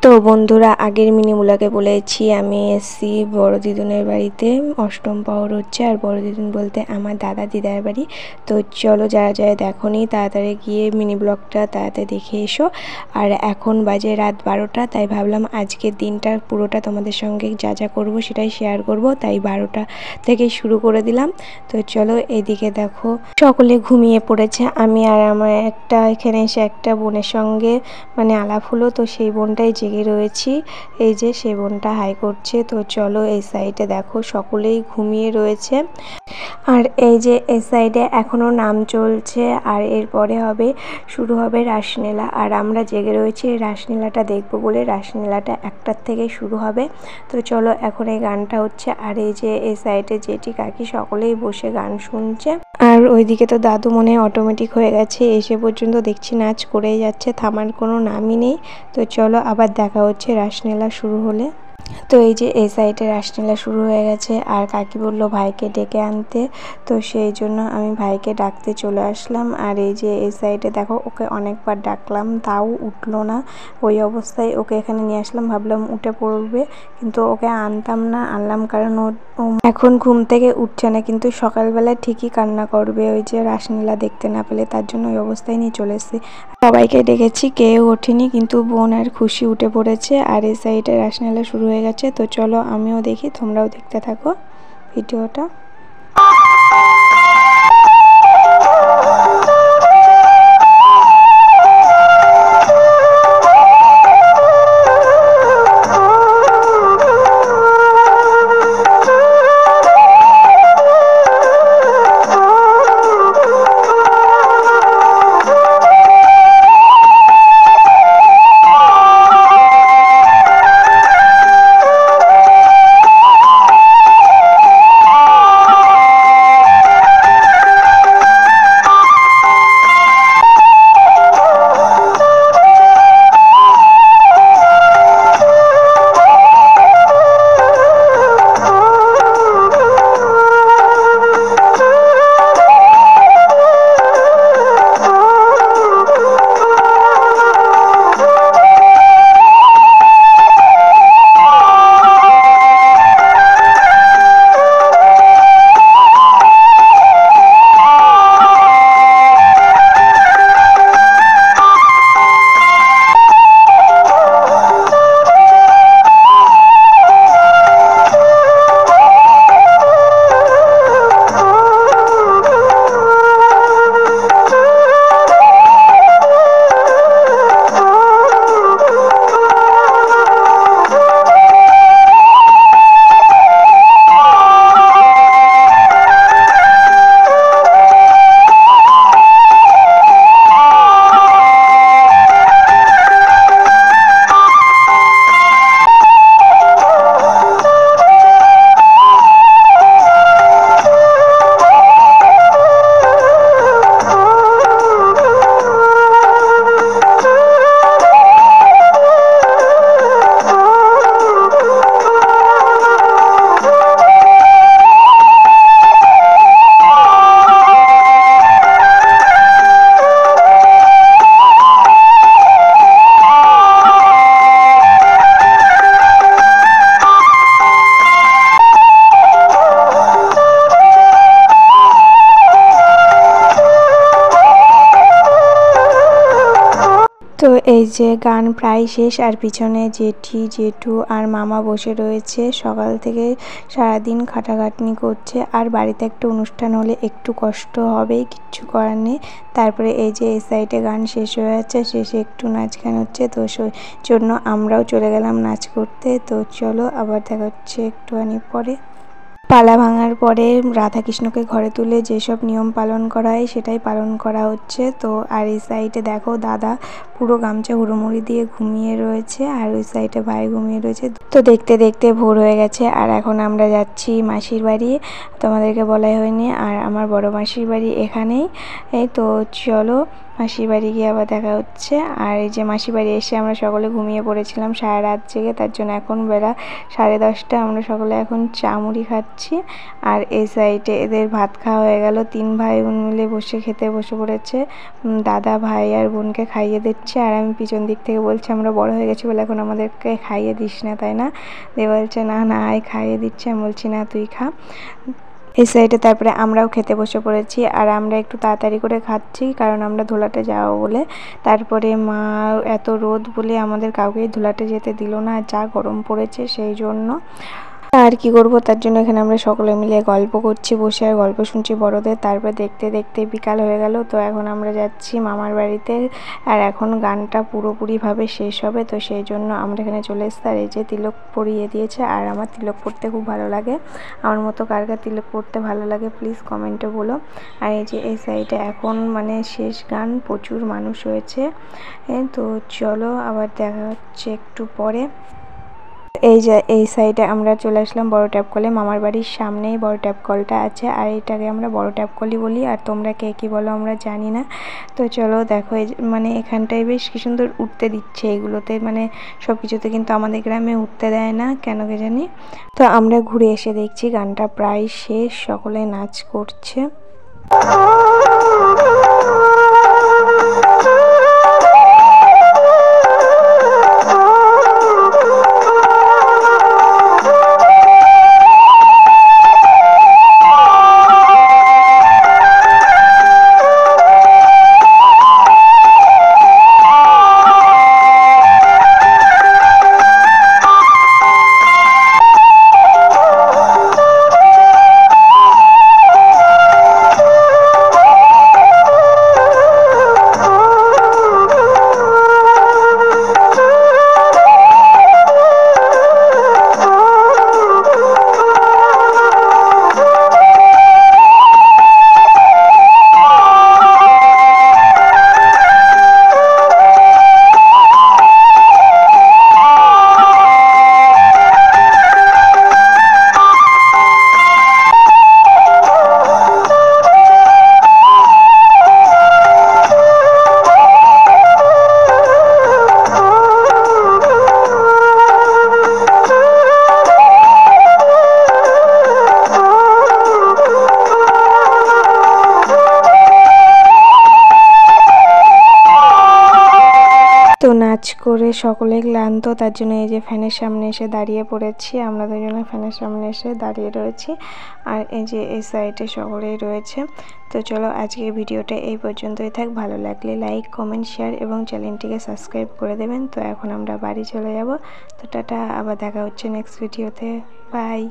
তো বন্ধুরা, আগের মিনি ব্লগে বলেছি আমি এসেছি বড় দিদুনের বাড়িতে। অষ্টম প্রহর হচ্ছে, আর বড় দিদুন বলতে আমার দাদা দিদার বাড়ি। তো চলো, যারা যারা দেখোনি তাড়াতাড়ি গিয়ে মিনি ব্লগটা তাড়াতাড়ি দেখে এসো। আর এখন বাজে রাত 12টা, তাই ভাবলাম আজকের দিনটা পুরোটা তোমাদের সঙ্গে যা যা করবো সেটাই শেয়ার করব, তাই 12টা থেকে শুরু করে দিলাম। তো চলো, এদিকে দেখো সকলে ঘুমিয়ে পড়েছে। আমি আর আমার এখানে এসে একটা বোনের সঙ্গে আলাপ হলো, তো সেই বোনটাই জেগে রয়েছি। এই যে সেই বোনটা হাই করছে। তো চলো, এই সাইডে দেখো সকলেই ঘুমিয়ে রয়েছে। আর এই যে এই সাইডে এখনো নাম চলছে, আর এরপরে শুরু হবে রাসলীলা। আর আমরা জেগে রয়েছি রাসলীলাটা দেখবো বলে। রাসলীলাটা 1টার থেকে শুরু হবে। তো চলো, এখন এই গানটা হচ্ছে, আর এই যে এই সাইডে জেঠি কাকি সকলেই বসে গান শুনছে। আর ওইদিকে তো দাদু মনে হয় অটোমেটিক হয়ে গেছে, এসে পর্যন্ত দেখছি নাচ করেই যাচ্ছে, থামার কোনো নামই নেই। তো চলো, আবার দেখা হচ্ছে রাসলীলা শুরু হলে। তো এই যে এই সাইডে রাসলীলা শুরু হয়ে গেছে, আর কাকি বলল ভাইকে ডেকে আনতে। তো সেই জন্য আমি ভাইকে ডাকতে চলে আসলাম। আর এই যে এই সাইডে দেখো, ওকে অনেকবার ডাকলাম তাও উঠলো না। ওই অবস্থায় ওকে এখানে নিয়ে আসলাম, ভাবলাম উঠে পড়বে, কিন্তু ওকে আনতাম না। আনলাম কারণ ও এখন ঘুম থেকে উঠছে না, কিন্তু সকালবেলা ঠিকই কান্না করবে ওই যে রাসলীলা দেখতে না পেলে। তার জন্য ওই অবস্থায় নিয়ে চলে এসেছি। সবাইকে ডেকেছি, কেউ ওঠেনি, কিন্তু বোন আর খুশি উঠে পড়েছে। আর এই সাইডে রাসলীলা শুরু হয়ে গেছে। তো চলো, আমিও দেখি, তোমরাও দেখতে থাকো ভিডিওটা। তো এই যে গান প্রায় শেষ, আর পিছনে জেঠি জেঠু আর মামা বসে রয়েছে। সকাল থেকে সারাদিন খাটাখাটনি করছে, আর বাড়িতে একটা অনুষ্ঠান হলে একটু কষ্ট হবেই, কিচ্ছু করার নেই। তারপরে এই যে এই সাইডে গান শেষ হয়ে যাচ্ছে, শেষে একটু নাচ গান হচ্ছে। তো সেই জন্য আমরাও চলে গেলাম নাচ করতে। তো চলো, আবার দেখা হচ্ছে একটুখানি পরে। পালা ভাঙার পরে রাধাকৃষ্ণকে ঘরে তুলে যেসব নিয়ম পালন করা হয় সেটাই পালন করা হচ্ছে। তো আর এই সাইডে দেখো দাদা পুরো গামছা হুড়োমুড়ি দিয়ে ঘুমিয়ে রয়েছে, আর ওই সাইডে ভাই ঘুমিয়ে রয়েছে। তো দেখতে দেখতে ভোর হয়ে গেছে, আর এখন আমরা যাচ্ছি মাসির বাড়ি। তোমাদেরকে বলাই হয়নি, আর আমার বড় মাসির বাড়ি এখানেই। এই তো চলো, মাসির বাড়ি গিয়ে আবার দেখা হচ্ছে। আর এই যে মাসির বাড়ি এসে আমরা সকলে ঘুমিয়ে পড়েছিলাম সারা রাত জেগে, তার জন্য এখন বেলা 10:30। আমরা সকলে এখন চা মুড়ি খাচ্ছি। আর এই সাইডে এদের ভাত খাওয়া হয়ে গেল, 3 ভাই বোন মিলে খেতে বসে পড়েছে। দাদা ভাই আর বোনকে খাইয়ে দিচ্ছে, আর আমি পিছন দিক থেকে বলছি আমরা বড় হয়ে গেছি বলে এখন আমাদেরকে খাইয়ে দিস না, তাই না? দিয়ে বলছে না না খাইয়ে দিচ্ছে। আমি বলছি না তুই খা। এই সাইডে তারপরে আমরাও খেতে বসে পড়েছি, আর আমরা একটু তাড়াতাড়ি করে খাচ্ছি কারণ আমরা ধুলাতে যাবো বলে। তারপরে মা এত রোদ বলে আমাদের কাউকেই ধুলাতে যেতে দিল না, যা গরম পড়েছে সেই জন্য। আর কি করব, তার জন্য এখানে আমরা সকলে মিলে গল্প করছি বসে, আর গল্প শুনছি বড়দের। তারপর দেখতে দেখতে বিকাল হয়ে গেল। তো এখন আমরা যাচ্ছি মামার বাড়িতে, আর এখন গানটা পুরোপুরিভাবে শেষ হবে, তো সেই জন্য আমরা এখানে চলে এসেছি। আর এই যে তিলক পরিয়ে দিয়েছে, আর আমার তিলক পরতে খুব ভালো লাগে। আমার মতো কার কার তিলক পরতে ভালো লাগে প্লিজ কমেন্টে বলো। আর এই যে এই সাইডে এখন মানে শেষ গান, প্রচুর মানুষ হয়েছে। তো চলো আবার দেখা হচ্ছে একটু পরে। এই যে এই সাইডে আমরা চলে আসলাম বড় ট্যাপকলে, মামার বাড়ির সামনেই বড় ট্যাপকলটা আছে, আর এটাকে আমরা বড় ট্যাপকলই বলি, আর তোমরা কে কী বলো আমরা জানি না। তো চলো দেখো, মানে এখানটায় বেশ কি সুন্দর উঠতে দিচ্ছে এগুলোতে, মানে সব কিছুতে, কিন্তু আমাদের গ্রামে উঠতে দেয় না কেন কে জানি। তো আমরা ঘুরে এসে দেখছি গানটা প্রায় শেষ, সকলে নাচ করছে। তো নাচ করে সকলে ক্লান্ত, তার জন্য এই যে ফ্যানের সামনে এসে দাঁড়িয়ে পড়েছি। আমরা দুজনে ফ্যানের সামনে এসে দাঁড়িয়ে রয়েছি, আর এই যে এই সাইডে সকলেই রয়েছে। তো চলো আজকে ভিডিওটা এই পর্যন্তই থাক। ভালো লাগলে লাইক কমেন্ট শেয়ার এবং চ্যানেলটিকে সাবস্ক্রাইব করে দেবেন। তো এখন আমরা বাড়ি চলে যাব। তো টাটা, আবার দেখা হচ্ছে নেক্সট ভিডিওতে। বাই।